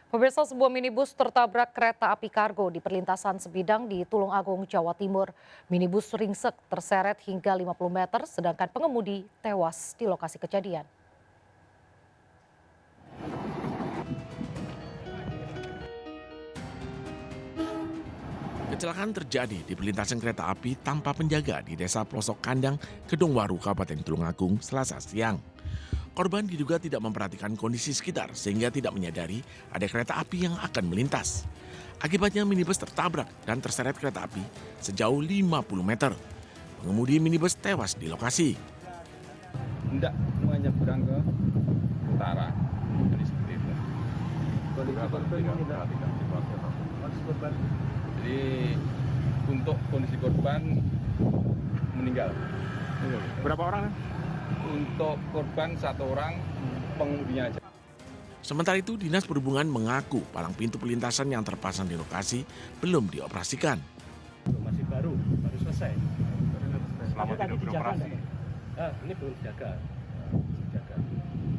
Pemirsa, sebuah minibus tertabrak kereta api kargo di perlintasan sebidang di Tulungagung, Jawa Timur. Minibus ringsek terseret hingga 50 meter, sedangkan pengemudi tewas di lokasi kejadian. Kecelakaan terjadi di perlintasan kereta api tanpa penjaga di Desa Pelosok Kandang, Kedungwaru, Kabupaten Tulungagung, Selasa siang. Korban diduga tidak memperhatikan kondisi sekitar sehingga tidak menyadari ada kereta api yang akan melintas. Akibatnya minibus tertabrak dan terseret kereta api sejauh 50 meter. Pengemudi minibus tewas di lokasi. Hendak semuanya berang ke utara. Jadi seperti itu. Jadi untuk kondisi korban meninggal. Berapa orang? Untuk korban 1 orang, pengemudinya aja. Sementara itu, Dinas Perhubungan mengaku palang pintu perlintasan yang terpasang di lokasi belum dioperasikan. Masih baru selesai. Selama tidak beroperasi. Ini belum dijaga.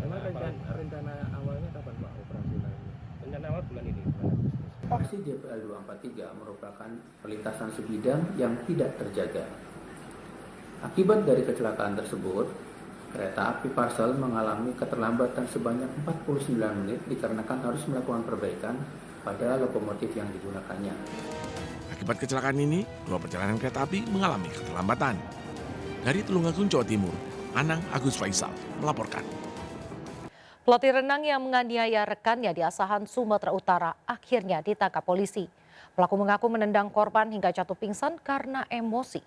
Memang rencana awalnya kapan Pak operasionalnya? Rencana awal bulan ini. Aksi DPL 243 merupakan perlintasan sebidang yang tidak terjaga. Akibat dari kecelakaan tersebut, kereta api Parsel mengalami keterlambatan sebanyak 49 menit dikarenakan harus melakukan perbaikan pada lokomotif yang digunakannya. Akibat kecelakaan ini, 2 perjalanan kereta api mengalami keterlambatan. Dari Tulungagung, Jawa Timur, Anang Agus Faisal melaporkan. Pelatih renang yang menganiaya rekannya di Asahan, Sumatera Utara akhirnya ditangkap polisi. Pelaku mengaku menendang korban hingga jatuh pingsan karena emosi.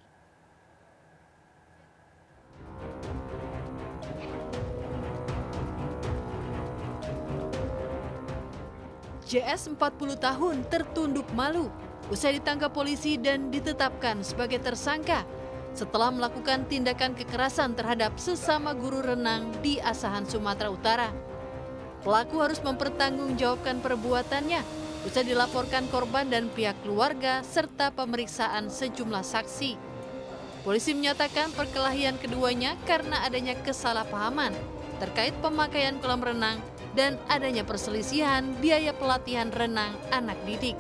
JS 40 tahun tertunduk malu usai ditangkap polisi dan ditetapkan sebagai tersangka setelah melakukan tindakan kekerasan terhadap sesama guru renang di Asahan, Sumatera Utara. Pelaku harus mempertanggungjawabkan perbuatannya usai dilaporkan korban dan pihak keluarga serta pemeriksaan sejumlah saksi. Polisi menyatakan perkelahian keduanya karena adanya kesalahpahaman terkait pemakaian kolam renang dan adanya perselisihan biaya pelatihan renang anak didik.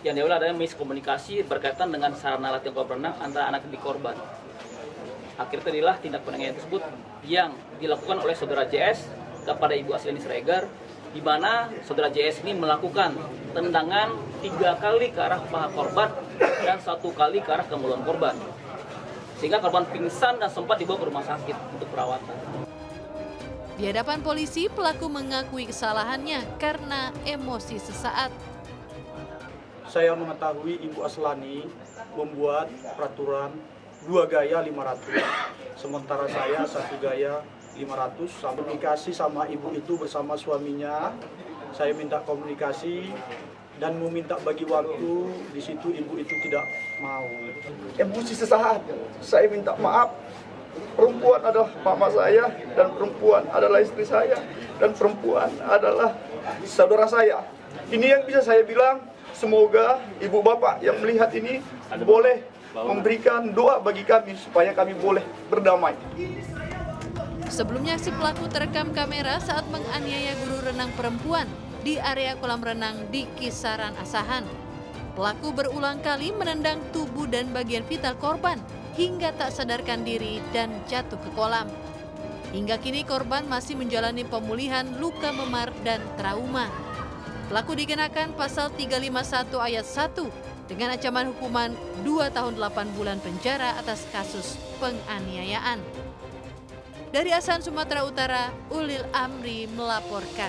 Yang diawali adalah miskomunikasi berkaitan dengan sarana latihan kolam renang antara anak didik korban. Akhirnya terjadilah tindak penganiayaan tersebut yang dilakukan oleh saudara JS kepada Ibu Asliani Siregar, di mana saudara JS ini melakukan tendangan 3 kali ke arah paha korban dan 1 kali ke arah ke mulut korban. Sehingga korban pingsan dan sempat dibawa ke rumah sakit untuk perawatan. Di hadapan polisi, pelaku mengakui kesalahannya karena emosi sesaat. Saya mengetahui Ibu Aslani membuat peraturan 2 gaya 500, sementara saya 1 gaya 500. Komunikasi sama ibu itu bersama suaminya, saya minta komunikasi dan meminta bagi waktu, di situ ibu itu tidak mau. Emosi sesaat, saya minta maaf. Perempuan adalah mama saya, dan perempuan adalah istri saya, dan perempuan adalah saudara saya. Ini yang bisa saya bilang, semoga ibu bapak yang melihat ini boleh memberikan doa bagi kami supaya kami boleh berdamai. Sebelumnya si pelaku terekam kamera saat menganiaya guru renang perempuan di area kolam renang di Kisaran Asahan. Pelaku berulang kali menendang tubuh dan bagian vital korban hingga tak sadarkan diri dan jatuh ke kolam. Hingga kini korban masih menjalani pemulihan luka memar dan trauma. Pelaku dikenakan pasal 351 ayat 1 dengan ancaman hukuman 2 tahun 8 bulan penjara atas kasus penganiayaan. Dari Asahan, Sumatera Utara, Ulil Amri melaporkan.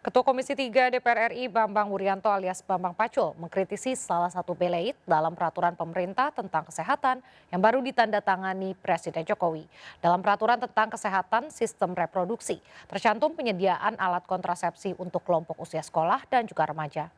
Ketua Komisi 3 DPR RI Bambang Wuryanto alias Bambang Pacul mengkritisi salah satu beleit dalam peraturan pemerintah tentang kesehatan yang baru ditandatangani Presiden Jokowi. Dalam peraturan tentang kesehatan sistem reproduksi, tercantum penyediaan alat kontrasepsi untuk kelompok usia sekolah dan juga remaja.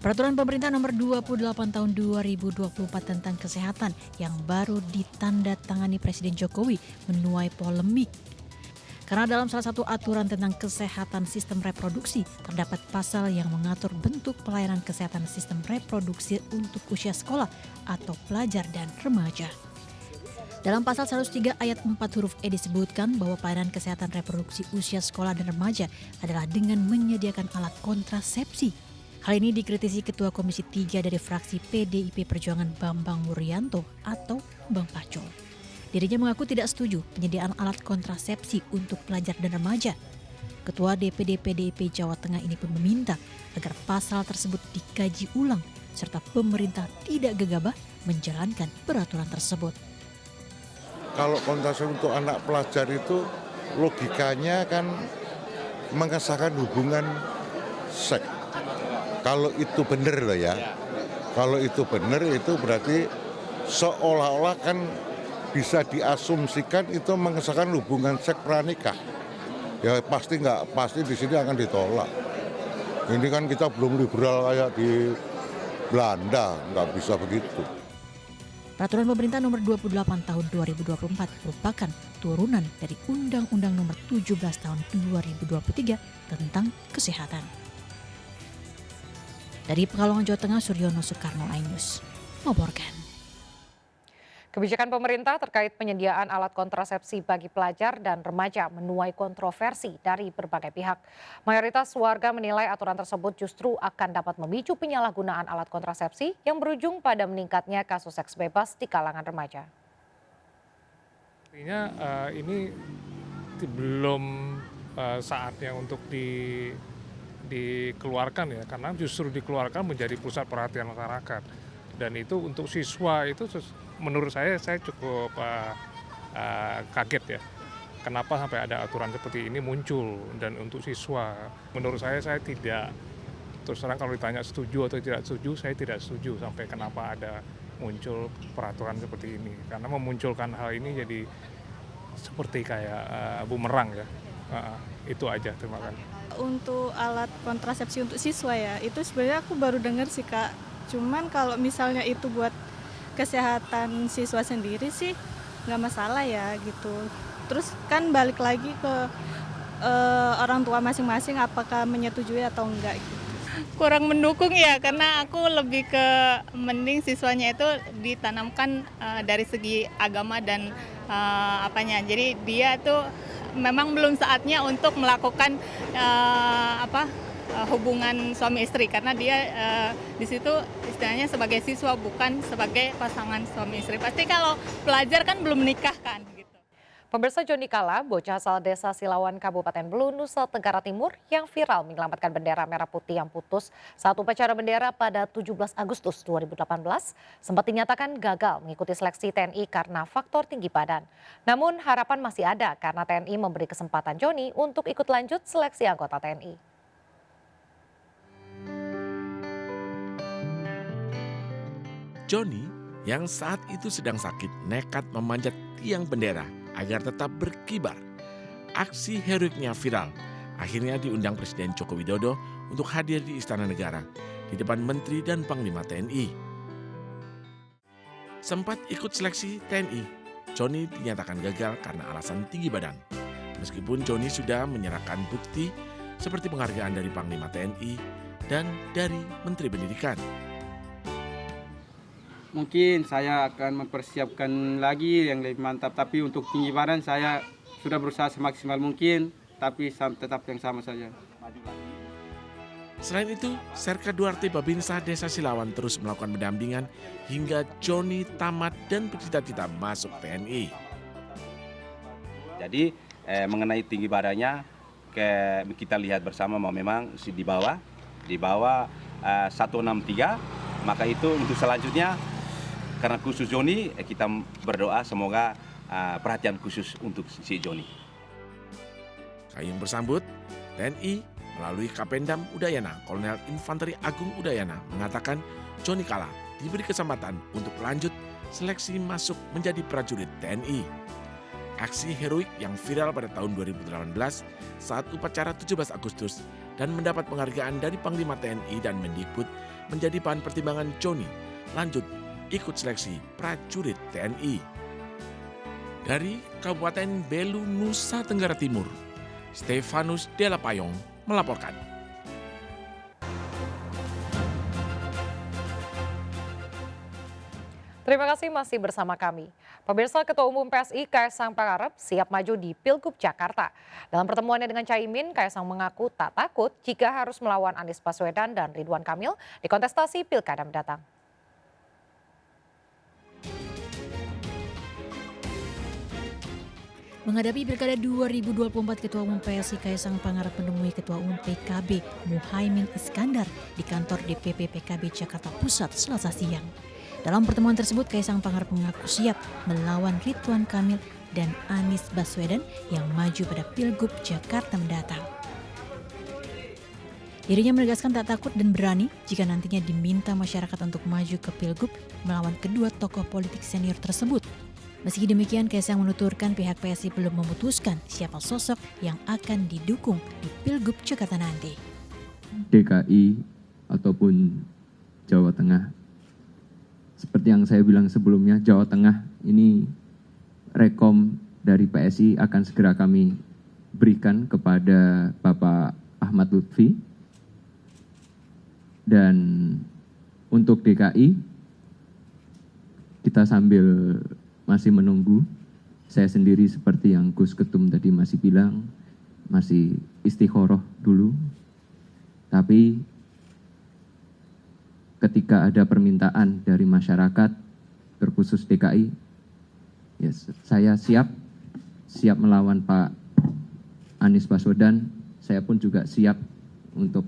Peraturan pemerintah nomor 28 tahun 2024 tentang kesehatan yang baru ditandatangani Presiden Jokowi menuai polemik. Karena dalam salah satu aturan tentang kesehatan sistem reproduksi terdapat pasal yang mengatur bentuk pelayanan kesehatan sistem reproduksi untuk usia sekolah atau pelajar dan remaja. Dalam pasal 103 ayat 4 huruf E disebutkan bahwa pelayanan kesehatan reproduksi usia sekolah dan remaja adalah dengan menyediakan alat kontrasepsi. Hal ini dikritisi Ketua Komisi 3 dari fraksi PDIP Perjuangan Bambang Wuryanto atau Bang Pacul. Dirinya mengaku tidak setuju penyediaan alat kontrasepsi untuk pelajar dan remaja. Ketua DPD PDIP Jawa Tengah ini pun meminta agar pasal tersebut dikaji ulang serta pemerintah tidak gegabah menjalankan peraturan tersebut. Kalau kontrasepsi untuk anak pelajar itu logikanya kan mengesahkan hubungan seks. Kalau itu benar loh ya, kalau itu benar itu berarti seolah-olah kan bisa diasumsikan itu mengesahkan hubungan seks pranikah. Ya pasti nggak, pasti di sini akan ditolak. Ini kan kita belum liberal kayak di Belanda, nggak bisa begitu. Peraturan pemerintah nomor 28 tahun 2024 merupakan turunan dari Undang-Undang nomor 17 tahun 2023 tentang kesehatan. Dari Pekalongan, Jawa Tengah, Suryono Soekarno, iNews melaporkan. Kebijakan pemerintah terkait penyediaan alat kontrasepsi bagi pelajar dan remaja menuai kontroversi dari berbagai pihak. Mayoritas warga menilai aturan tersebut justru akan dapat memicu penyalahgunaan alat kontrasepsi yang berujung pada meningkatnya kasus seks bebas di kalangan remaja. Artinya ini belum saatnya untuk dikeluarkan ya, karena justru dikeluarkan menjadi pusat perhatian masyarakat. Dan itu untuk siswa itu menurut saya cukup kaget ya. Kenapa sampai ada aturan seperti ini muncul, dan untuk siswa menurut saya tidak, terus terang kalau ditanya setuju atau tidak setuju, saya tidak setuju sampai kenapa ada muncul peraturan seperti ini. Karena memunculkan hal ini jadi seperti kayak bumerang ya. Itu aja, terima kasih. Untuk alat kontrasepsi untuk siswa ya, itu sebenarnya aku baru dengar sih Kak. Cuman kalau misalnya itu buat kesehatan siswa sendiri sih nggak masalah ya gitu. Terus kan balik lagi ke orang tua masing-masing apakah menyetujui atau enggak gitu. Kurang mendukung ya, karena aku lebih ke mending siswanya itu ditanamkan dari segi agama dan apanya. Jadi dia tuh memang belum saatnya untuk melakukan hubungan suami istri, karena dia di situ istilahnya sebagai siswa bukan sebagai pasangan suami istri. Pasti kalau pelajar kan belum menikah kan gitu. Pemirsa, Joni Kala, bocah asal desa Silawan, Kabupaten Belu, Nusa Tenggara Timur yang viral menyelamatkan bendera merah putih yang putus saat upacara bendera pada 17 Agustus 2018 sempat dinyatakan gagal mengikuti seleksi TNI karena faktor tinggi badan. Namun harapan masih ada karena TNI memberi kesempatan Joni untuk ikut lanjut seleksi anggota TNI. Joni yang saat itu sedang sakit nekat memanjat tiang bendera agar tetap berkibar. Aksi heroiknya viral. Akhirnya diundang Presiden Joko Widodo untuk hadir di Istana Negara di depan Menteri dan Panglima TNI. Sempat ikut seleksi TNI, Joni dinyatakan gagal karena alasan tinggi badan. Meskipun Joni sudah menyerahkan bukti seperti penghargaan dari Panglima TNI dan dari Menteri Pendidikan. Mungkin saya akan mempersiapkan lagi yang lebih mantap, tapi untuk tinggi badan saya sudah berusaha semaksimal mungkin, tapi tetap yang sama saja. Selain itu, Serka Duarte Babinsa Desa Silawan terus melakukan pendampingan hingga Joni tamat dan bercita-cita masuk TNI. Jadi mengenai tinggi badannya, kita lihat bersama bahwa memang di bawah 163, maka itu untuk selanjutnya. Karena khusus Joni, kita berdoa semoga perhatian khusus untuk si Joni. Kayung bersambut, TNI melalui Kapendam Udayana, Kolonel Infanteri Agung Udayana mengatakan Joni Kala diberi kesempatan untuk lanjut seleksi masuk menjadi prajurit TNI. Aksi heroik yang viral pada tahun 2018 saat upacara 17 Agustus dan mendapat penghargaan dari Panglima TNI dan Mendikbud menjadi bahan pertimbangan Joni lanjut ikut seleksi prajurit TNI. Dari Kabupaten Belu, Nusa Tenggara Timur, Stefanus Delapayong melaporkan. Terima kasih masih bersama kami. Pemirsa, Ketua Umum PSI Kaisang Pangarep siap maju di Pilgub Jakarta. Dalam pertemuannya dengan Caimin, Kaisang mengaku tak takut jika harus melawan Anies Baswedan dan Ridwan Kamil di kontestasi Pilkada mendatang. Menghadapi Pilkada 2024, Ketua Umum PSI Kaisang Pangarep menemui Ketua Umum PKB Muhaimin Iskandar di kantor DPP PKB Jakarta Pusat Selasa siang. Dalam pertemuan tersebut, Kaisang Pangarep mengaku siap melawan Ridwan Kamil dan Anies Baswedan yang maju pada Pilgub Jakarta mendatang. Dirinya menegaskan tak takut dan berani jika nantinya diminta masyarakat untuk maju ke Pilgub melawan kedua tokoh politik senior tersebut. Meski demikian, Kaisang menuturkan pihak PSI belum memutuskan siapa sosok yang akan didukung di Pilgub Jakarta nanti. DKI ataupun Jawa Tengah. Seperti yang saya bilang sebelumnya, Jawa Tengah ini rekom dari PSI akan segera kami berikan kepada Bapak Ahmad Lutfi. Dan untuk DKI, kita sambil masih menunggu. Saya sendiri seperti yang Gus Ketum tadi masih bilang, masih istikharah dulu. Tapi ketika ada permintaan dari masyarakat, terkhusus DKI, saya siap melawan Pak Anies Baswedan. Saya pun juga siap untuk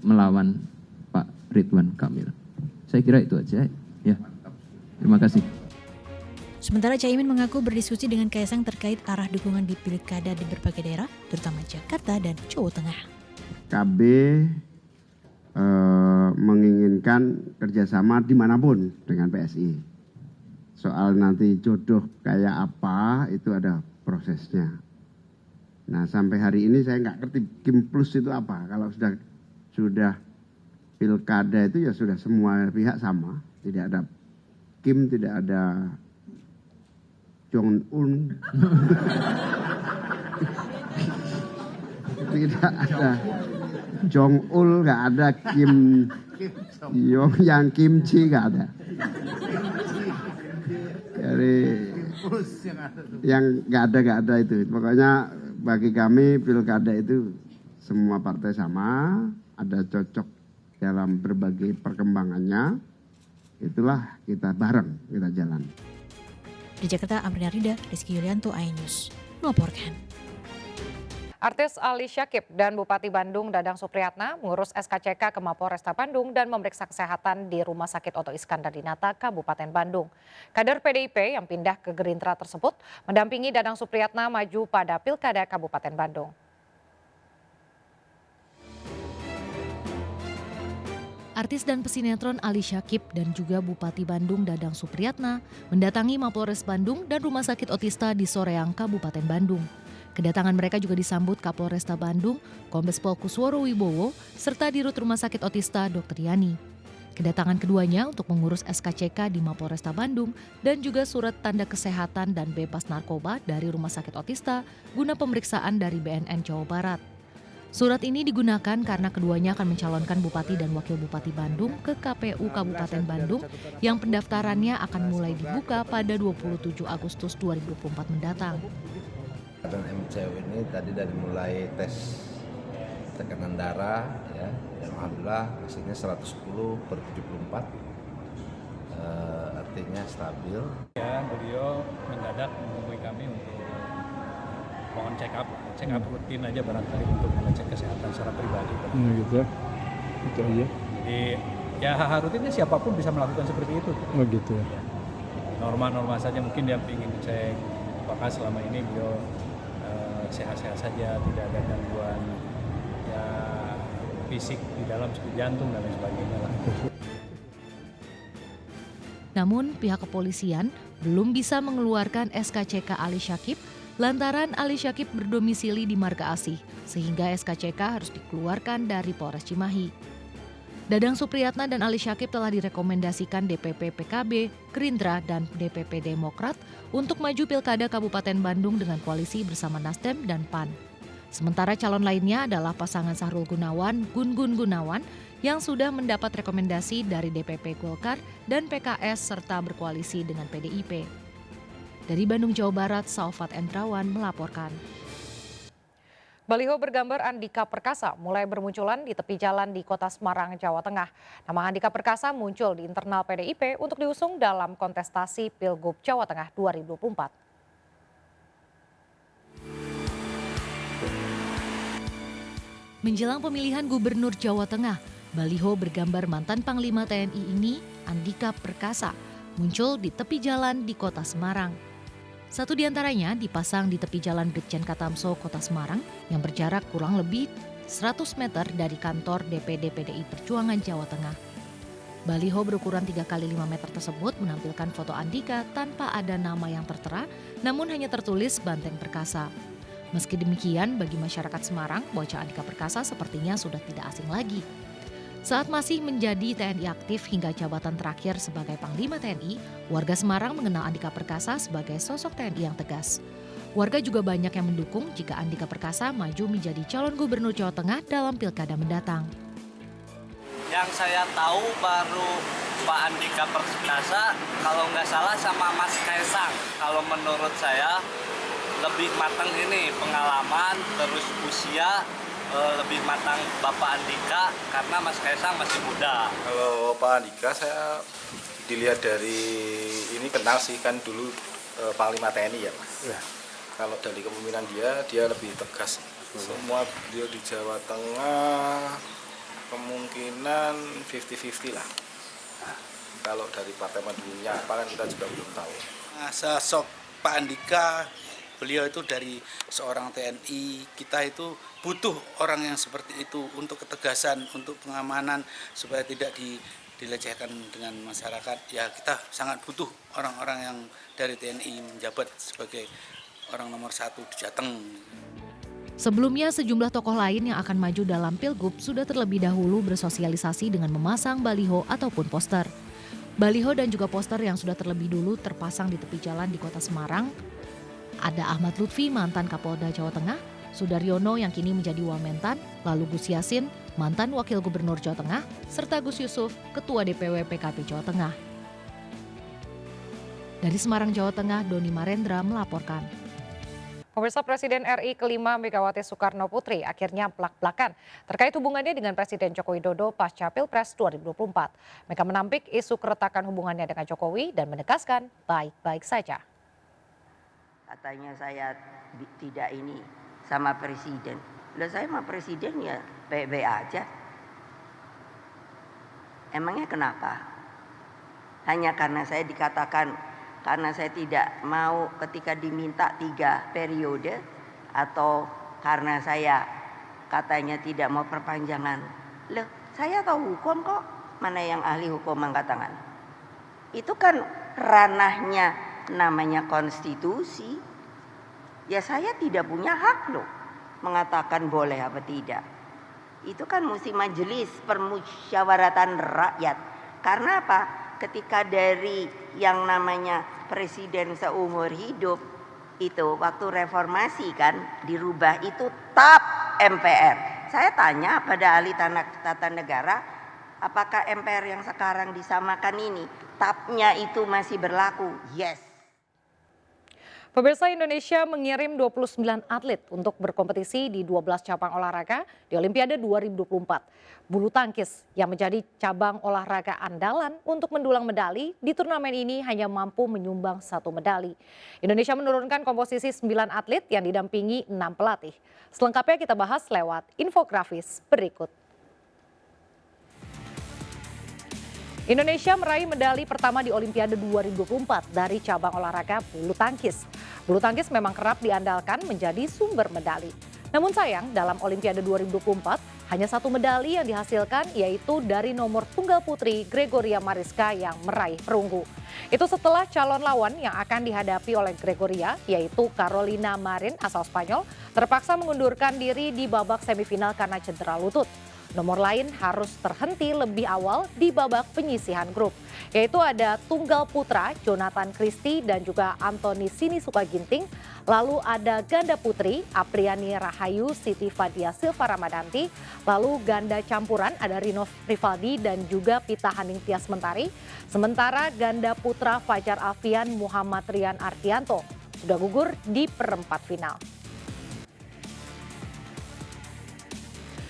melawan Pak Ridwan Kamil. Saya kira itu aja. Ya, terima kasih. Sementara Caimin mengaku berdiskusi dengan Kaisang terkait arah dukungan di pilkada di berbagai daerah, terutama Jakarta dan Jawa Tengah. KB menginginkan kerjasama dimanapun dengan PSI. Soal nanti jodoh kayak apa, itu ada prosesnya. Nah, sampai hari ini saya nggak ngerti Kim Plus itu apa. Kalau sudah pilkada itu ya sudah semua pihak sama. Tidak ada Kim, tidak ada Jong-un. Tidak ada Jong-ul, nggak ada Kim Yong, yang kimchi nggak ada. Jadi yang nggak ada itu. Pokoknya bagi kami pilkada itu semua partai sama, ada cocok dalam berbagai perkembangannya. Itulah kita bareng, kita jalan. Di Jakarta, Amrina Rida, Rizky Yulianto, iNews melaporkan. Artis Ali Syakib dan Bupati Bandung Dadang Supriyatna mengurus SKCK ke Mapolresta Bandung dan memeriksa kesehatan di Rumah Sakit Otto Iskandar di Nata, Kabupaten Bandung. Kader PDIP yang pindah ke Gerindra tersebut mendampingi Dadang Supriyatna maju pada Pilkada Kabupaten Bandung. Artis dan pesinetron Ali Syakib dan juga Bupati Bandung Dadang Supriyatna mendatangi Mapolres Bandung dan Rumah Sakit Otista di Soreang, Kabupaten Bandung. Kedatangan mereka juga disambut Kapolresta Bandung, Kombes Pol Kusworo Wibowo, serta Dirut Rumah Sakit Otista Dr. Yani. Kedatangan keduanya untuk mengurus SKCK di Mapolresta Bandung dan juga surat tanda kesehatan dan bebas narkoba dari Rumah Sakit Otista guna pemeriksaan dari BNN Jawa Barat. Surat ini digunakan karena keduanya akan mencalonkan Bupati dan Wakil Bupati Bandung ke KPU Kabupaten Bandung yang pendaftarannya akan mulai dibuka pada 27 Agustus 2024 mendatang. Dan MCO ini tadi dari mulai tes tekanan darah ya, dan alhamdulillah hasilnya 110/74, artinya stabil. Ya, beliau mendadak menemui kami untuk mohon check up rutin aja barangkali untuk mengecek kesehatan secara pribadi. Gitu, itu aja. Jadi ya rutinnya siapapun bisa melakukan seperti itu. Oh gitu. Ya. Norma-norma saja, mungkin dia ingin cek apakah selama ini beliau sehat-sehat saja, tidak ada gangguan ya fisik di dalam seperti jantung dan lain sebagainya lah. Namun pihak kepolisian belum bisa mengeluarkan SKCK Ali Syakib lantaran Ali Syakib berdomisili di Marga Asih, sehingga SKCK harus dikeluarkan dari Polres Cimahi. Dadang Supriyatna dan Ali Syakib telah direkomendasikan DPP PKB, Gerindra, dan DPP Demokrat untuk maju Pilkada Kabupaten Bandung dengan koalisi bersama Nasdem dan PAN. Sementara calon lainnya adalah pasangan Sahrul Gunawan, Gun-Gun Gunawan, yang sudah mendapat rekomendasi dari DPP Golkar dan PKS serta berkoalisi dengan PDIP. Dari Bandung, Jawa Barat, Saufat Endrawan melaporkan. Baliho bergambar Andika Perkasa mulai bermunculan di tepi jalan di Kota Semarang, Jawa Tengah. Nama Andika Perkasa muncul di internal PDIP untuk diusung dalam kontestasi Pilgub Jawa Tengah 2024. Menjelang pemilihan Gubernur Jawa Tengah, baliho bergambar mantan Panglima TNI ini, Andika Perkasa, muncul di tepi jalan di Kota Semarang. Satu di antaranya dipasang di tepi jalan Brigjen Katamso, Kota Semarang yang berjarak kurang lebih 100 meter dari kantor DPD PDI Perjuangan Jawa Tengah. Baliho berukuran 3 x 5 meter tersebut menampilkan foto Andika tanpa ada nama yang tertera, namun hanya tertulis Banteng Perkasa. Meski demikian, bagi masyarakat Semarang, bocah Andika Perkasa sepertinya sudah tidak asing lagi. Saat masih menjadi TNI aktif hingga jabatan terakhir sebagai Panglima TNI, warga Semarang mengenal Andika Perkasa sebagai sosok TNI yang tegas. Warga juga banyak yang mendukung jika Andika Perkasa maju menjadi calon Gubernur Jawa Tengah dalam pilkada mendatang. Yang saya tahu baru Pak Andika Perkasa, kalau nggak salah sama Mas Kaisang. Kalau menurut saya lebih matang ini pengalaman, terus usia, lebih matang Bapak Andika karena Mas Kaisang masih muda. Kalau Pak Andika saya dilihat dari ini kenal sih, kan dulu Panglima TNI ya Mas. Ya. Kalau dari kepemimpinan dia lebih tegas. Semua beliau di Jawa Tengah kemungkinan 50-50 lah. Kalau dari partai pendukungnya apa kan kita juga belum tahu. Sosok Pak Andika, beliau itu dari seorang TNI, kita itu butuh orang yang seperti itu untuk ketegasan, untuk pengamanan supaya tidak dilecehkan dengan masyarakat. Ya kita sangat butuh orang-orang yang dari TNI menjabat sebagai orang nomor 1 di Jateng. Sebelumnya, sejumlah tokoh lain yang akan maju dalam Pilgub sudah terlebih dahulu bersosialisasi dengan memasang baliho ataupun poster. Baliho dan juga poster yang sudah terlebih dulu terpasang di tepi jalan di Kota Semarang. Ada Ahmad Lutfi, mantan Kapolda Jawa Tengah, Sudaryono yang kini menjadi Wamentan, lalu Gus Yassin, mantan Wakil Gubernur Jawa Tengah, serta Gus Yusuf, Ketua DPW PKB Jawa Tengah. Dari Semarang, Jawa Tengah, Doni Marendra melaporkan. Pemirsa, Presiden RI kelima Megawati Soekarno Putri akhirnya blak-blakan terkait hubungannya dengan Presiden Joko Widodo pasca Pilpres 2024. Mega menampik isu keretakan hubungannya dengan Jokowi dan menegaskan baik-baik saja. Katanya saya tidak ini sama presiden. Lah saya sama presiden ya baik-baik aja. Emangnya kenapa? Hanya karena saya dikatakan, karena saya tidak mau ketika diminta 3 periode, atau karena saya katanya tidak mau perpanjangan. Loh, saya tahu hukum kok, mana yang ahli hukum mengatakan. Itu kan ranahnya namanya konstitusi. Ya saya tidak punya hak loh mengatakan boleh apa tidak. Itu kan mesti majelis permusyawaratan rakyat. Karena apa? Ketika dari yang namanya presiden seumur hidup itu waktu reformasi kan dirubah itu TAP MPR. Saya tanya pada ahli tata negara, apakah MPR yang sekarang disamakan ini TAP-nya itu masih berlaku? Yes. Pemirsa, Indonesia mengirim 29 atlet untuk berkompetisi di 12 cabang olahraga di Olimpiade 2024. Bulu tangkis yang menjadi cabang olahraga andalan untuk mendulang medali di turnamen ini hanya mampu menyumbang 1 medali. Indonesia menurunkan komposisi 9 atlet yang didampingi 6 pelatih. Selengkapnya kita bahas lewat infografis berikut. Indonesia meraih medali pertama di Olimpiade 2024 dari cabang olahraga bulu tangkis. Bulu tangkis memang kerap diandalkan menjadi sumber medali. Namun sayang, dalam Olimpiade 2024 hanya 1 medali yang dihasilkan, yaitu dari nomor tunggal putri Gregoria Mariska yang meraih perunggu. Itu setelah calon lawan yang akan dihadapi oleh Gregoria, yaitu Carolina Marin asal Spanyol, terpaksa mengundurkan diri di babak semifinal karena cedera lutut. nomor lain harus terhenti lebih awal di babak penyisihan grup. Yaitu ada tunggal putra Jonathan Christie dan juga Anthony Sinisuka Ginting. Lalu ada ganda putri Apriani Rahayu, Siti Fadia Silva Ramadanti. Lalu ganda campuran ada Rino Rivaldi dan juga Pita Haning Tias Mentari. Sementara ganda putra Fajar Alfian Muhammad Rian Ardianto sudah gugur di perempat final.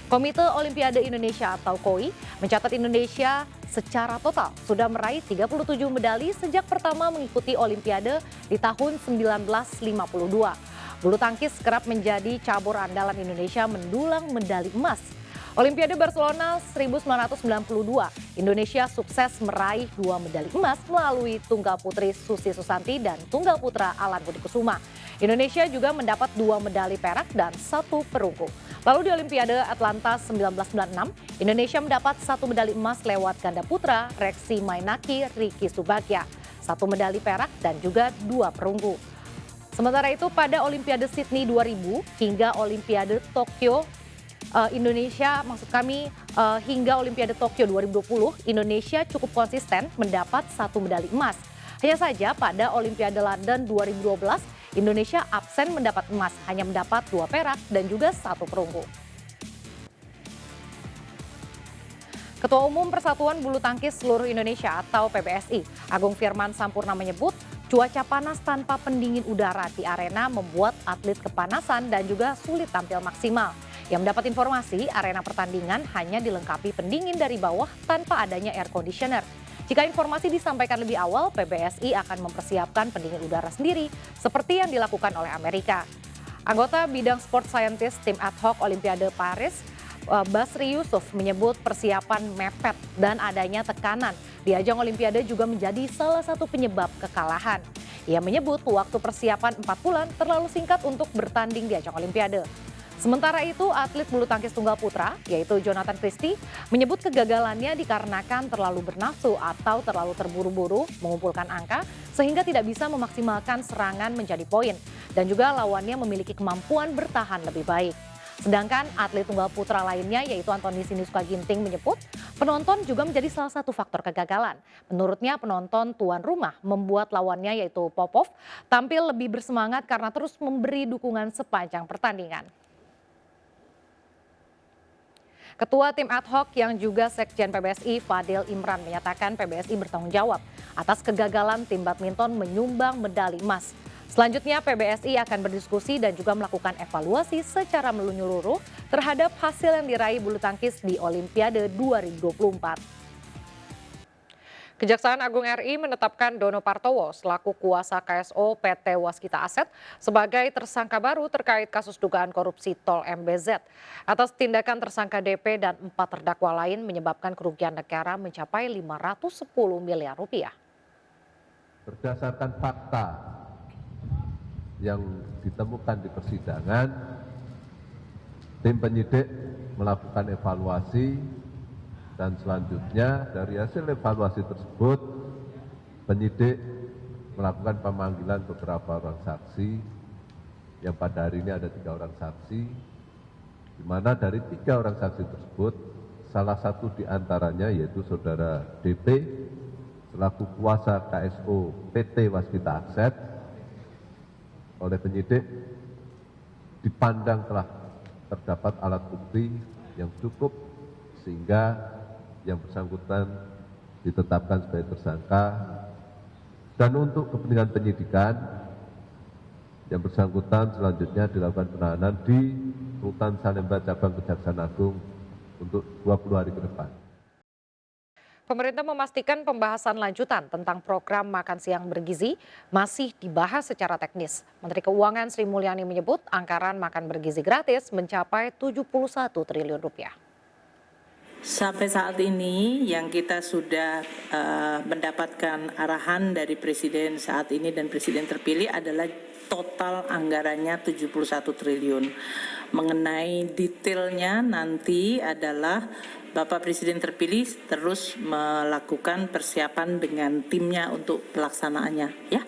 Komite Olimpiade Indonesia atau KOI mencatat Indonesia secara total sudah meraih 37 medali sejak pertama mengikuti Olimpiade di tahun 1952. Bulu tangkis kerap menjadi cabur andalan Indonesia mendulang medali emas. Olimpiade Barcelona 1992, Indonesia sukses meraih 2 medali emas melalui tunggal putri Susi Susanti dan tunggal putra Alan Budi Kusuma. Indonesia juga mendapat 2 medali perak dan 1 perunggu. Lalu di Olimpiade Atlanta 1996, Indonesia mendapat 1 medali emas lewat ganda putra Reksi Mainaki, Riki Subagya, 1 medali perak dan juga 2 perunggu. Sementara itu pada Olimpiade Sydney 2000 hingga Olimpiade Tokyo hingga Olimpiade Tokyo 2020, Indonesia cukup konsisten mendapat 1 medali emas. Hanya saja pada Olimpiade London 2012, Indonesia absen mendapat emas, hanya mendapat 2 perak dan juga 1 perunggu. Ketua Umum Persatuan Bulu Tangkis Seluruh Indonesia atau PBSI, Agung Firman Sampurna menyebut, cuaca panas tanpa pendingin udara di arena membuat atlet kepanasan dan juga sulit tampil maksimal. Yang mendapat informasi, arena pertandingan hanya dilengkapi pendingin dari bawah tanpa adanya air conditioner. Jika informasi disampaikan lebih awal, PBSI akan mempersiapkan pendingin udara sendiri seperti yang dilakukan oleh Amerika. Anggota bidang sport scientist tim ad hoc Olimpiade Paris, Basri Yusuf menyebut persiapan mepet dan adanya tekanan di ajang Olimpiade juga menjadi salah satu penyebab kekalahan. Ia menyebut waktu persiapan 4 bulan terlalu singkat untuk bertanding di ajang Olimpiade. Sementara itu, atlet bulu tangkis tunggal putra, yaitu Jonathan Christie, menyebut kegagalannya dikarenakan terlalu bernafsu atau terlalu terburu-buru mengumpulkan angka sehingga tidak bisa memaksimalkan serangan menjadi poin dan juga lawannya memiliki kemampuan bertahan lebih baik. Sedangkan atlet tunggal putra lainnya yaitu Anthony Sinisuka Ginting menyebut penonton juga menjadi salah satu faktor kegagalan. Menurutnya penonton tuan rumah membuat lawannya yaitu Popov tampil lebih bersemangat karena terus memberi dukungan sepanjang pertandingan. Ketua tim ad hoc yang juga Sekjen PBSI Fadil Imran menyatakan PBSI bertanggung jawab atas kegagalan tim badminton menyumbang medali emas. Selanjutnya PBSI akan berdiskusi dan juga melakukan evaluasi secara menyeluruh terhadap hasil yang diraih bulu tangkis di Olimpiade 2024. Kejaksaan Agung RI menetapkan Dono Partowo selaku kuasa KSO PT Waskita Aset sebagai tersangka baru terkait kasus dugaan korupsi tol MBZ. Atas tindakan tersangka DP dan 4 terdakwa lain menyebabkan kerugian negara mencapai 510 miliar rupiah. Berdasarkan fakta yang ditemukan di persidangan, tim penyidik melakukan evaluasi dan selanjutnya dari hasil evaluasi tersebut penyidik melakukan pemanggilan beberapa orang saksi yang pada hari ini ada 3 orang saksi, di mana dari 3 orang saksi tersebut salah satu diantaranya yaitu saudara DP selaku kuasa KSO PT Waskita Aset oleh penyidik dipandang telah terdapat alat bukti yang cukup sehingga yang bersangkutan ditetapkan sebagai tersangka dan untuk kepentingan penyidikan yang bersangkutan selanjutnya dilakukan penahanan di Rutan Salemba Cabang Kejaksaan Agung untuk 20 hari ke depan. Pemerintah memastikan pembahasan lanjutan tentang program makan siang bergizi masih dibahas secara teknis. Menteri Keuangan Sri Mulyani menyebut anggaran makan bergizi gratis mencapai 71 triliun rupiah. Sampai saat ini yang kita sudah mendapatkan arahan dari Presiden saat ini dan Presiden terpilih adalah total anggarannya 71 triliun. Mengenai detailnya nanti adalah Bapak Presiden terpilih terus melakukan persiapan dengan timnya untuk pelaksanaannya, ya.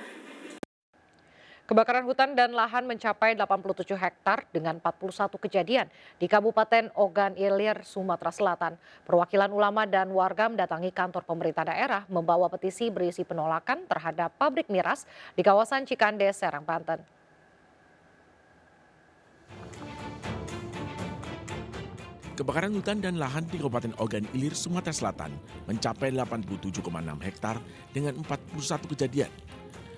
Kebakaran hutan dan lahan mencapai 87 hektar dengan 41 kejadian di Kabupaten Ogan Ilir, Sumatera Selatan. Perwakilan ulama dan warga mendatangi kantor pemerintah daerah membawa petisi berisi penolakan terhadap pabrik miras di kawasan Cikande, Serang, Banten. Kebakaran hutan dan lahan di Kabupaten Ogan Ilir, Sumatera Selatan mencapai 87,6 hektar dengan 41 kejadian.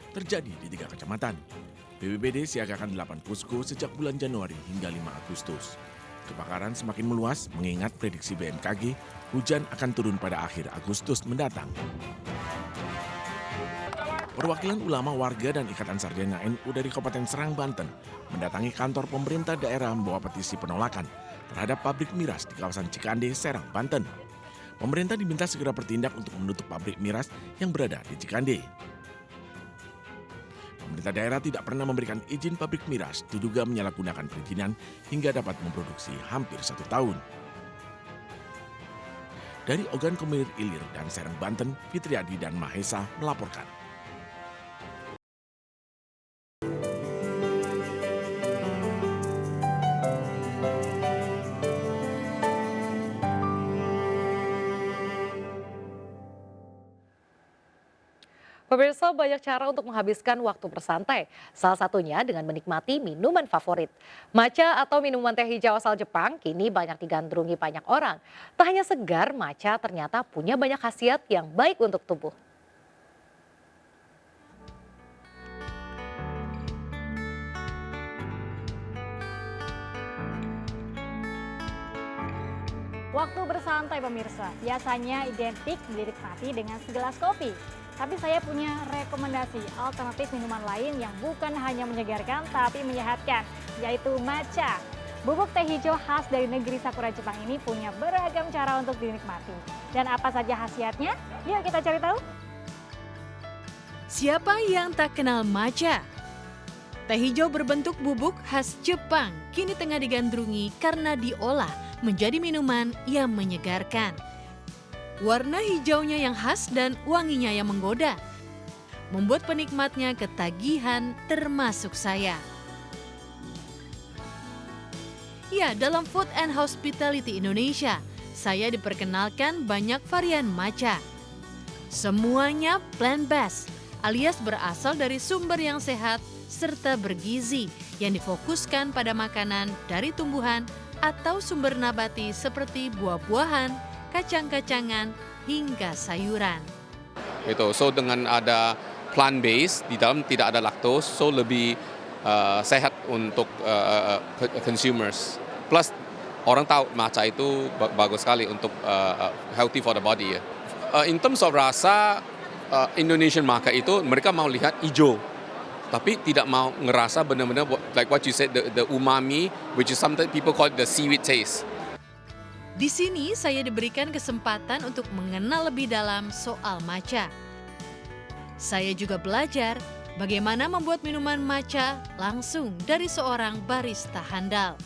Terjadi di 3 kecamatan. BPBD siagakan 8 posko sejak bulan Januari hingga 5 Agustus. Kebakaran semakin meluas mengingat prediksi BMKG hujan akan turun pada akhir Agustus mendatang. Perwakilan ulama, warga dan Ikatan Sarjana NU dari Kabupaten Serang, Banten mendatangi kantor pemerintah daerah membawa petisi penolakan terhadap pabrik miras di kawasan Cikande, Serang, Banten. Pemerintah diminta segera bertindak untuk menutup pabrik miras yang berada di Cikande. Pemerintah daerah tidak pernah memberikan izin pabrik miras, diduga menyalahgunakan perizinan hingga dapat memproduksi hampir 1 tahun. Dari Ogan Komuter Ilir dan Serang, Banten, Fitriadi dan Mahesa melaporkan. Pemirsa, banyak cara untuk menghabiskan waktu bersantai. Salah satunya dengan menikmati minuman favorit. Matcha atau minuman teh hijau asal Jepang kini banyak digandrungi banyak orang. Tak hanya segar, matcha ternyata punya banyak khasiat yang baik untuk tubuh. Waktu bersantai pemirsa, biasanya identik dinikmati dengan segelas kopi. Tapi saya punya rekomendasi alternatif minuman lain yang bukan hanya menyegarkan tapi menyehatkan, yaitu matcha. Bubuk teh hijau khas dari negeri Sakura Jepang ini punya beragam cara untuk dinikmati. Dan apa saja khasiatnya? Yuk kita cari tahu. Siapa yang tak kenal matcha? Teh hijau berbentuk bubuk khas Jepang kini tengah digandrungi karena diolah menjadi minuman yang menyegarkan. Warna hijaunya yang khas dan wanginya yang menggoda, membuat penikmatnya ketagihan termasuk saya. Ya, dalam Food and Hospitality Indonesia, saya diperkenalkan banyak varian matcha. Semuanya plant-based, alias berasal dari sumber yang sehat serta bergizi yang difokuskan pada makanan dari tumbuhan atau sumber nabati seperti buah-buahan, kacang-kacangan, hingga sayuran. So dengan ada plant based di dalam tidak ada laktos, so lebih sehat untuk consumers. Plus orang tahu matcha itu bagus sekali untuk healthy for the body ya. In terms of rasa, Indonesian market itu mereka mau lihat hijau, tapi tidak mau ngerasa benar-benar like what you said the umami, which is something people call it the seaweed taste. Di sini saya diberikan kesempatan untuk mengenal lebih dalam soal matcha. Saya juga belajar bagaimana membuat minuman matcha langsung dari seorang barista handal.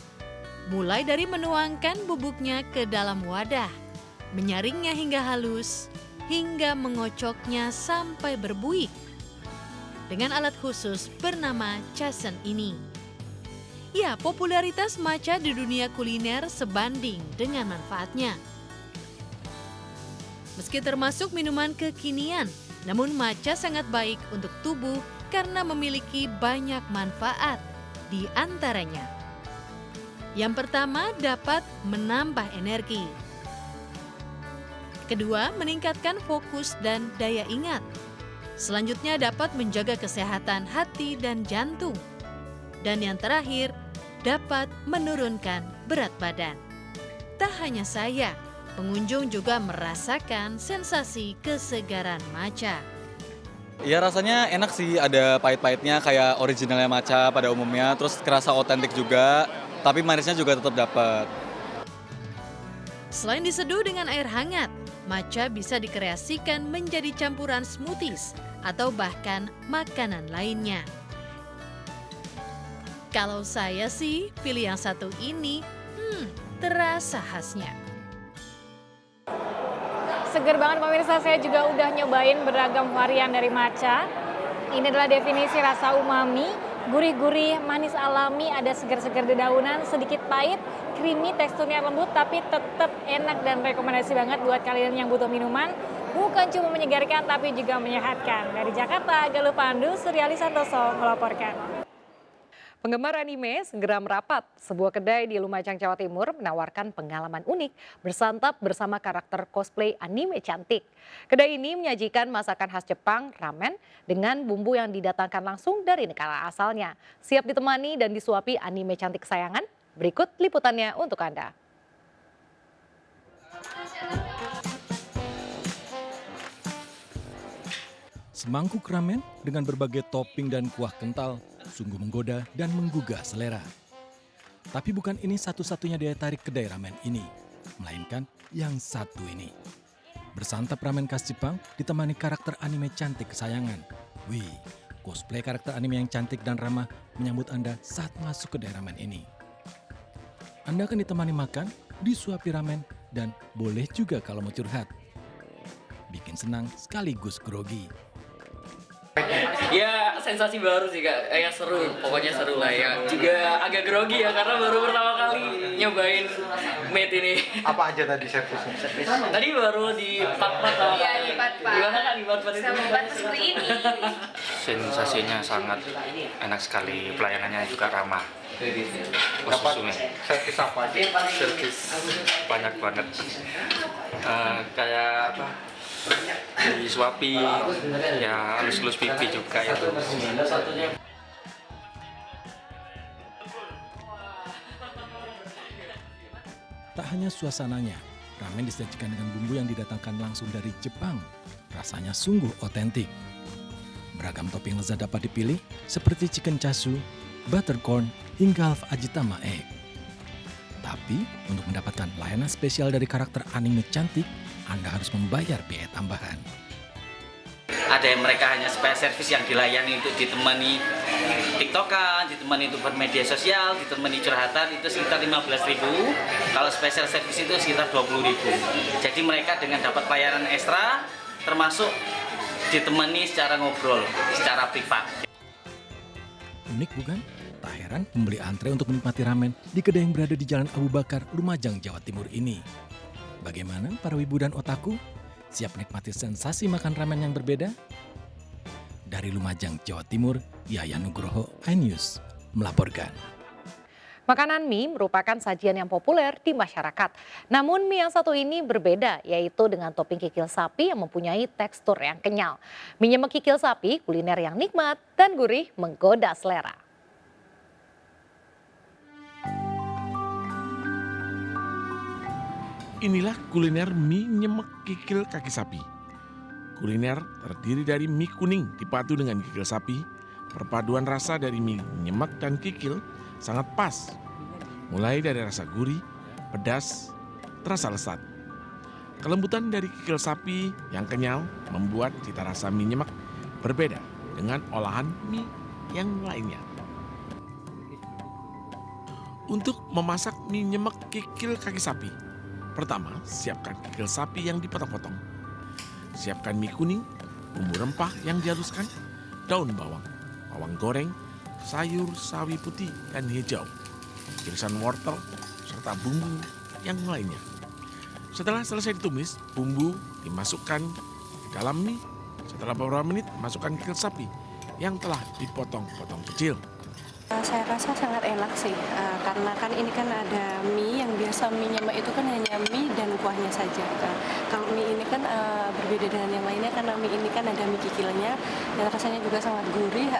Mulai dari menuangkan bubuknya ke dalam wadah, menyaringnya hingga halus, hingga mengocoknya sampai berbuih. Dengan alat khusus bernama chasen ini. Ya, popularitas matcha di dunia kuliner sebanding dengan manfaatnya. Meski termasuk minuman kekinian, namun matcha sangat baik untuk tubuh karena memiliki banyak manfaat, di antaranya. Yang pertama, dapat menambah energi. Kedua, meningkatkan fokus dan daya ingat. Selanjutnya dapat menjaga kesehatan hati dan jantung. Dan yang terakhir, dapat menurunkan berat badan. Tak hanya saya, pengunjung juga merasakan sensasi kesegaran matcha. Ya rasanya enak sih, ada pahit-pahitnya kayak originalnya matcha pada umumnya, terus kerasa otentik juga, tapi manisnya juga tetap dapat. Selain diseduh dengan air hangat, matcha bisa dikreasikan menjadi campuran smoothies atau bahkan makanan lainnya. Kalau saya sih pilih yang satu ini, terasa khasnya. Seger banget pemirsa, saya juga udah nyobain beragam varian dari matcha. Ini adalah definisi rasa umami Gurih-gurih, manis alami, ada segar-segar dedaunan, sedikit pahit, creamy, teksturnya lembut tapi tetap enak dan rekomendasi banget buat kalian yang butuh minuman. Bukan cuma menyegarkan tapi juga menyehatkan. Dari Jakarta, Galuh Pandu, Suryali Santoso melaporkan. Penggemar anime segera merapat. Sebuah kedai di Lumajang, Jawa Timur menawarkan pengalaman unik bersantap bersama karakter cosplay anime cantik. Kedai ini menyajikan masakan khas Jepang, ramen, dengan bumbu yang didatangkan langsung dari negara asalnya. Siap ditemani dan disuapi anime cantik kesayangan? Berikut liputannya untuk Anda. Semangkuk ramen dengan berbagai topping dan kuah kental sungguh menggoda dan menggugah selera. Tapi bukan ini satu-satunya daya tarik kedai ramen ini, melainkan yang satu ini. Bersantap ramen khas Jepang ditemani karakter anime cantik kesayangan. Wih, cosplay karakter anime yang cantik dan ramah menyambut Anda saat masuk kedai ramen ini. Anda akan ditemani makan, disuapi ramen, dan boleh juga kalau mau curhat. Bikin senang sekaligus grogi. Ya sensasi baru sih Kak, ya seru, pokoknya seru lah ya. Juga agak grogi ya karena baru pertama kali nyobain made ini. Apa aja tadi servisnya? Tadi baru di pat-pat sama Iya, di pat-pat. Gimana Kak di pat-pat itu? Sama pat seperti ini. Sensasinya sangat enak sekali, pelayanannya juga ramah. Servis apa aja? Servis banyak banget. Kayak apa? Disuapi, ya halus-halus pipi juga itu. Tak hanya suasananya, ramen disajikan dengan bumbu yang didatangkan langsung dari Jepang. Rasanya sungguh otentik. Beragam topping lezat dapat dipilih seperti chicken chasu, buttercorn, hingga half ajitama egg. Tapi untuk mendapatkan layanan spesial dari karakter anime cantik, Anda harus membayar biaya tambahan. Ada yang mereka hanya spare service yang dilayani untuk ditemani tiktokan, ditemani untuk bermedia sosial, ditemani curhatan itu sekitar 15.000. Kalau special service itu sekitar 20.000. Jadi mereka dengan dapat pelayanan ekstra termasuk ditemani secara ngobrol, secara privat. Unik bukan? Tak heran membeli antre untuk menikmati ramen di kedai yang berada di Jalan Abu Bakar, Lumajang, Jawa Timur ini. Bagaimana para wibu dan otaku? Siap menikmati sensasi makan ramen yang berbeda? Dari Lumajang, Jawa Timur, Yaya Nugroho, iNews melaporkan. Makanan mie merupakan sajian yang populer di masyarakat. Namun mie yang satu ini berbeda, yaitu dengan topping kikil sapi yang mempunyai tekstur yang kenyal. Mie nyemek kikil sapi, kuliner yang nikmat dan gurih menggoda selera. Inilah kuliner mie nyemek kikil kaki sapi. Kuliner terdiri dari mie kuning dipadu dengan kikil sapi. Perpaduan rasa dari mie nyemek dan kikil sangat pas. Mulai dari rasa gurih, pedas, terasa lezat. Kelembutan dari kikil sapi yang kenyal membuat cita rasa mie nyemek berbeda dengan olahan mie yang lainnya. Untuk memasak mie nyemek kikil kaki sapi, pertama, siapkan kikil sapi yang dipotong-potong. Siapkan mie kuning, bumbu rempah yang dihaluskan, daun bawang, bawang goreng, sayur sawi putih dan hijau, irisan wortel, serta bumbu yang lainnya. Setelah selesai ditumis, bumbu dimasukkan ke dalam mie. Setelah beberapa menit, masukkan kikil sapi yang telah dipotong-potong kecil. Saya rasa sangat enak sih, karena kan ini kan ada mie yang biasa mie nyemek itu kan hanya mie dan kuahnya saja. Kalau mie ini kan berbeda dengan yang lainnya karena mie ini kan ada mie kikilnya dan rasanya juga sangat gurih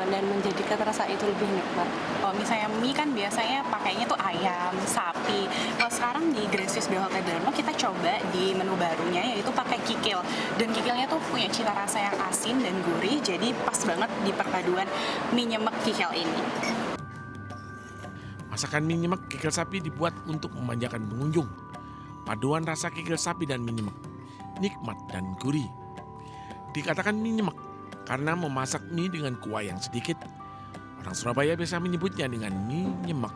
dan menjadikan rasa itu lebih nikmat. Kalau misalnya mie kan biasanya pakainya tuh ayam, sapi. Kalau sekarang di Gracious Bay Hotel Dharma kita coba di menu barunya yaitu pakai kikil. Dan kikilnya tuh punya cita rasa yang asin dan gurih, jadi pas banget di perpaduan mie nyemek kikil ini. Masakan mie nyemek kikil sapi dibuat untuk memanjakan pengunjung. Paduan rasa kikil sapi dan mie nyemek, nikmat dan gurih. Dikatakan mie nyemek karena memasak mie dengan kuah yang sedikit. Orang Surabaya biasa menyebutnya dengan mie nyemek.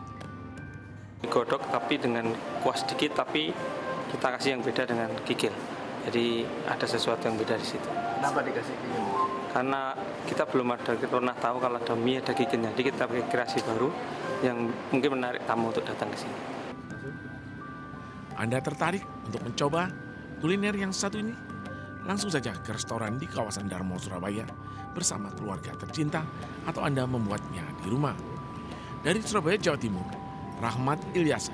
Digodok tapi dengan kuah sedikit, tapi kita kasih yang beda dengan kikil. Jadi ada sesuatu yang beda di situ. Kenapa dikasih kikil? karena kita belum pernah tahu kalau ada mie, ada kikinya. Jadi kita pakai kreasi baru yang mungkin menarik tamu untuk datang ke sini. Anda tertarik untuk mencoba kuliner yang satu ini? Langsung saja ke restoran di kawasan Darmo, Surabaya bersama keluarga tercinta atau Anda membuatnya di rumah. Dari Surabaya, Jawa Timur, Rahmat Ilyas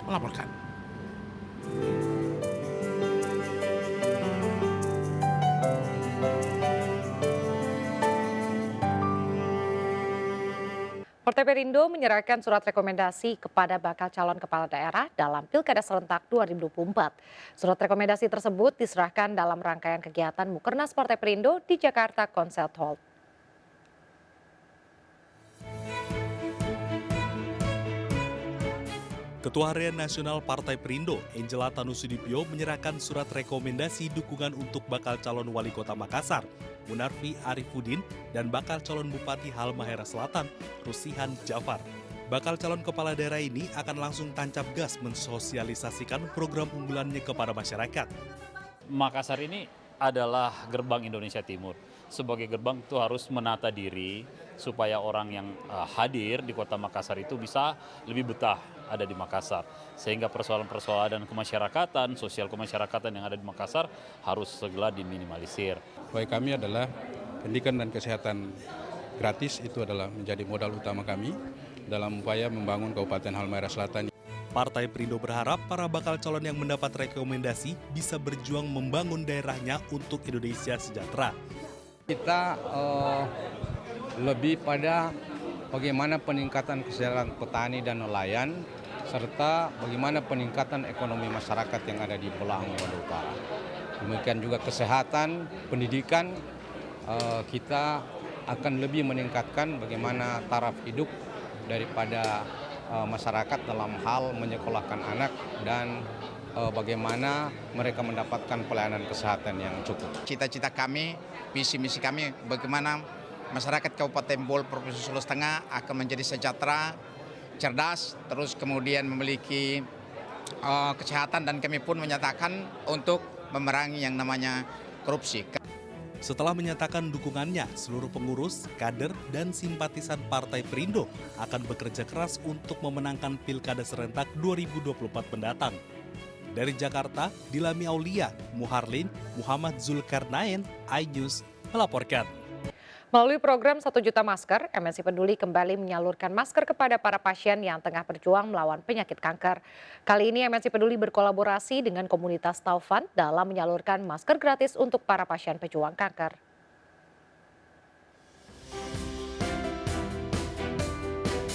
melaporkan. Partai Perindo menyerahkan surat rekomendasi kepada bakal calon kepala daerah dalam Pilkada Serentak 2024. Surat rekomendasi tersebut diserahkan dalam rangkaian kegiatan Mukernas Partai Perindo di Jakarta Concert Hall. Ketua Harian Nasional Partai Perindo, Angela Tanusudibyo menyerahkan surat rekomendasi dukungan untuk bakal calon wali kota Makassar, Munarfi Arifudin, dan bakal calon Bupati Halmahera Selatan, Rusihan Jafar. Bakal calon kepala daerah ini akan langsung tancap gas mensosialisasikan program unggulannya kepada masyarakat. Makassar ini adalah gerbang Indonesia Timur. Sebagai gerbang itu harus menata diri supaya orang yang hadir di kota Makassar itu bisa lebih betah ada di Makassar. Sehingga persoalan-persoalan dan kemasyarakatan, sosial kemasyarakatan yang ada di Makassar harus segera diminimalisir. Bagi kami adalah pendidikan dan kesehatan gratis itu adalah menjadi modal utama kami dalam upaya membangun Kabupaten Halmahera Selatan. Partai Perindo berharap para bakal calon yang mendapat rekomendasi bisa berjuang membangun daerahnya untuk Indonesia sejahtera. Kita lebih pada bagaimana peningkatan kesejahteraan petani dan nelayan, serta bagaimana peningkatan ekonomi masyarakat yang ada di Belaang Lombok Utara. Demikian juga kesehatan, pendidikan, kita akan lebih meningkatkan bagaimana taraf hidup daripada masyarakat dalam hal menyekolahkan anak dan bagaimana mereka mendapatkan pelayanan kesehatan yang cukup. Cita-cita kami, visi misi kami, bagaimana masyarakat Kabupaten Bol Provinsi Sulawesi Tengah akan menjadi sejahtera, cerdas, terus kemudian memiliki kesehatan, dan kami pun menyatakan untuk memerangi yang namanya korupsi. Setelah menyatakan dukungannya, seluruh pengurus, kader, dan simpatisan Partai Perindo akan bekerja keras untuk memenangkan Pilkada Serentak 2024 mendatang. Dari Jakarta, Dilami Aulia, Muharlin, Muhammad Zulkarnain, iNews melaporkan. Melalui program 1 juta masker, MNC Peduli kembali menyalurkan masker kepada para pasien yang tengah berjuang melawan penyakit kanker. Kali ini MNC Peduli berkolaborasi dengan komunitas Taufan dalam menyalurkan masker gratis untuk para pasien pejuang kanker.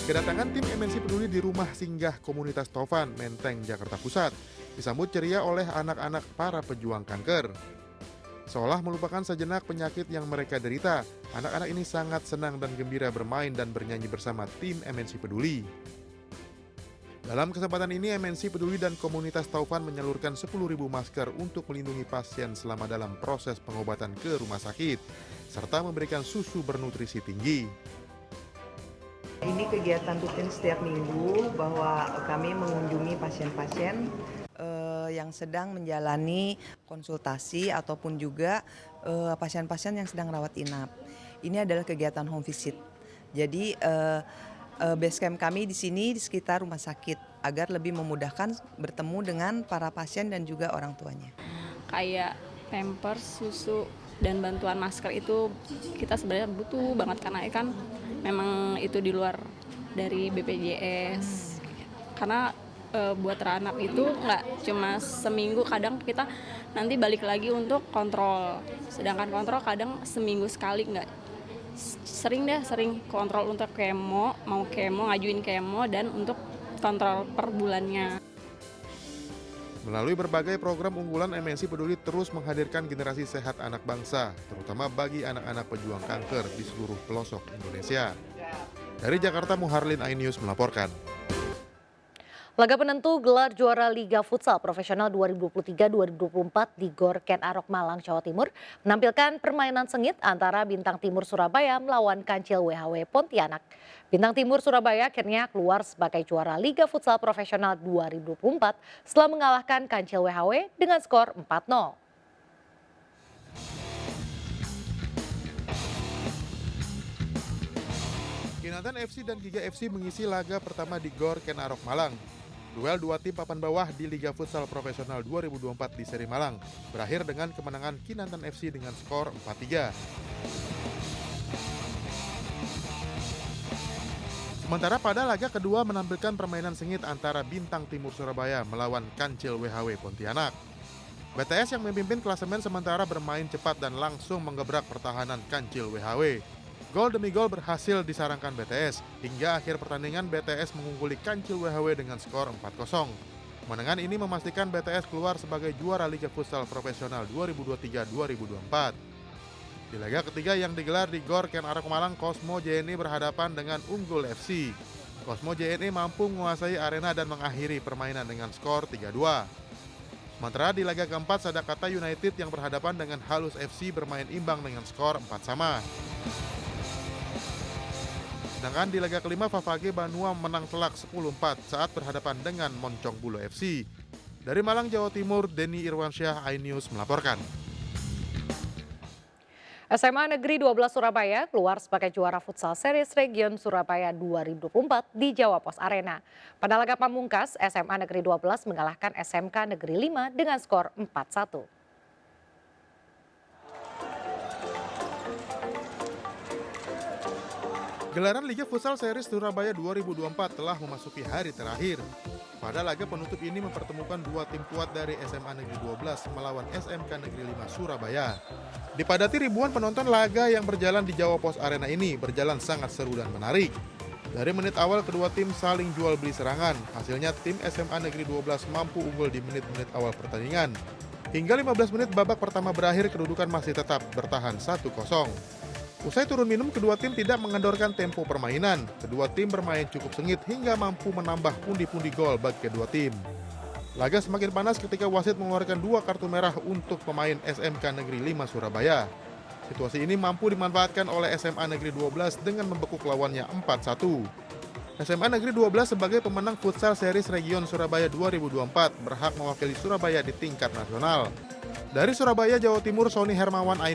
Kedatangan tim MNC Peduli di rumah singgah komunitas Taufan, Menteng, Jakarta Pusat, disambut ceria oleh anak-anak para pejuang kanker. Seolah melupakan sejenak penyakit yang mereka derita, anak-anak ini sangat senang dan gembira bermain dan bernyanyi bersama tim MNC Peduli. Dalam kesempatan ini, MNC Peduli dan komunitas Taufan menyalurkan 10.000 masker untuk melindungi pasien selama dalam proses pengobatan ke rumah sakit, serta memberikan susu bernutrisi tinggi. Ini kegiatan rutin setiap minggu bahwa kami mengunjungi pasien-pasien yang sedang menjalani konsultasi ataupun juga pasien-pasien yang sedang rawat inap. Ini adalah kegiatan home visit. Jadi base camp kami di sini di sekitar rumah sakit agar lebih memudahkan bertemu dengan para pasien dan juga orang tuanya. Kayak pampers, susu, dan bantuan masker itu kita sebenarnya butuh banget karena kan memang itu di luar dari BPJS. Karena buat teranak itu nggak cuma seminggu, kadang kita nanti balik lagi untuk kontrol. Sedangkan kontrol kadang seminggu sekali, nggak sering kontrol untuk kemo, mau kemo, ngajuin kemo, dan untuk kontrol per bulannya. Melalui berbagai program unggulan, MNC Peduli terus menghadirkan generasi sehat anak bangsa, terutama bagi anak-anak pejuang kanker di seluruh pelosok Indonesia. Dari Jakarta, Muharlin, iNews melaporkan. Laga penentu gelar juara Liga Futsal Profesional 2023-2024 di Gor Ken Arok Malang, Jawa Timur menampilkan permainan sengit antara Bintang Timur Surabaya melawan Kancil WHW Pontianak. Bintang Timur Surabaya akhirnya keluar sebagai juara Liga Futsal Profesional 2024 setelah mengalahkan Kancil WHW dengan skor 4-0. Kinantan FC dan Giga FC mengisi laga pertama di Gor Ken Arok Malang. Duel dua tim papan bawah di Liga Futsal Profesional 2024 di Seri Malang berakhir dengan kemenangan Kinantan FC dengan skor 4-3. Sementara pada laga kedua menampilkan permainan sengit antara Bintang Timur Surabaya melawan Kancil WHW Pontianak. BTS yang memimpin klasemen sementara bermain cepat dan langsung menggebrak pertahanan Kancil WHW. Gol demi gol berhasil disarangkan BTS, hingga akhir pertandingan BTS mengungguli Kancil WHW dengan skor 4-0. Kemenangan ini memastikan BTS keluar sebagai juara Liga Futsal Profesional 2023-2024. Di laga ketiga yang digelar di Gor Ken Arok Malang, Cosmo JNE berhadapan dengan Unggul FC. Cosmo JNE mampu menguasai arena dan mengakhiri permainan dengan skor 3-2. Sementara di laga keempat, Sadakata United yang berhadapan dengan Halus FC bermain imbang dengan skor 4-4. Sedangkan di laga kelima, Favage Banua menang telak 10-4 saat berhadapan dengan Moncong Bulu FC. Dari Malang, Jawa Timur, Denny Irwansyah, iNews melaporkan. SMA Negeri 12 Surabaya keluar sebagai juara Futsal Series Region Surabaya 2024 di Jawa Pos Arena. Pada laga pamungkas, SMA Negeri 12 mengalahkan SMK Negeri 5 dengan skor 4-1. Gelaran Liga Futsal Series Surabaya 2024 telah memasuki hari terakhir. Pada laga penutup ini mempertemukan dua tim kuat dari SMA Negeri 12 melawan SMK Negeri 5 Surabaya. Dipadati ribuan penonton, laga yang berjalan di Jawa Pos Arena ini berjalan sangat seru dan menarik. Dari menit awal kedua tim saling jual beli serangan. Hasilnya tim SMA Negeri 12 mampu unggul di menit-menit awal pertandingan. Hingga 15 menit babak pertama berakhir, kedudukan masih tetap bertahan 1-0. Usai turun minum, kedua tim tidak mengendorkan tempo permainan. Kedua tim bermain cukup sengit hingga mampu menambah pundi-pundi gol bagi kedua tim. Laga semakin panas ketika wasit mengeluarkan 2 kartu merah untuk pemain SMK Negeri 5 Surabaya. Situasi ini mampu dimanfaatkan oleh SMA Negeri 12 dengan membekuk lawannya 4-1. SMA Negeri 12 sebagai pemenang Futsal Series Region Surabaya 2024 berhak mewakili Surabaya di tingkat nasional. Dari Surabaya, Jawa Timur, Sony Hermawan,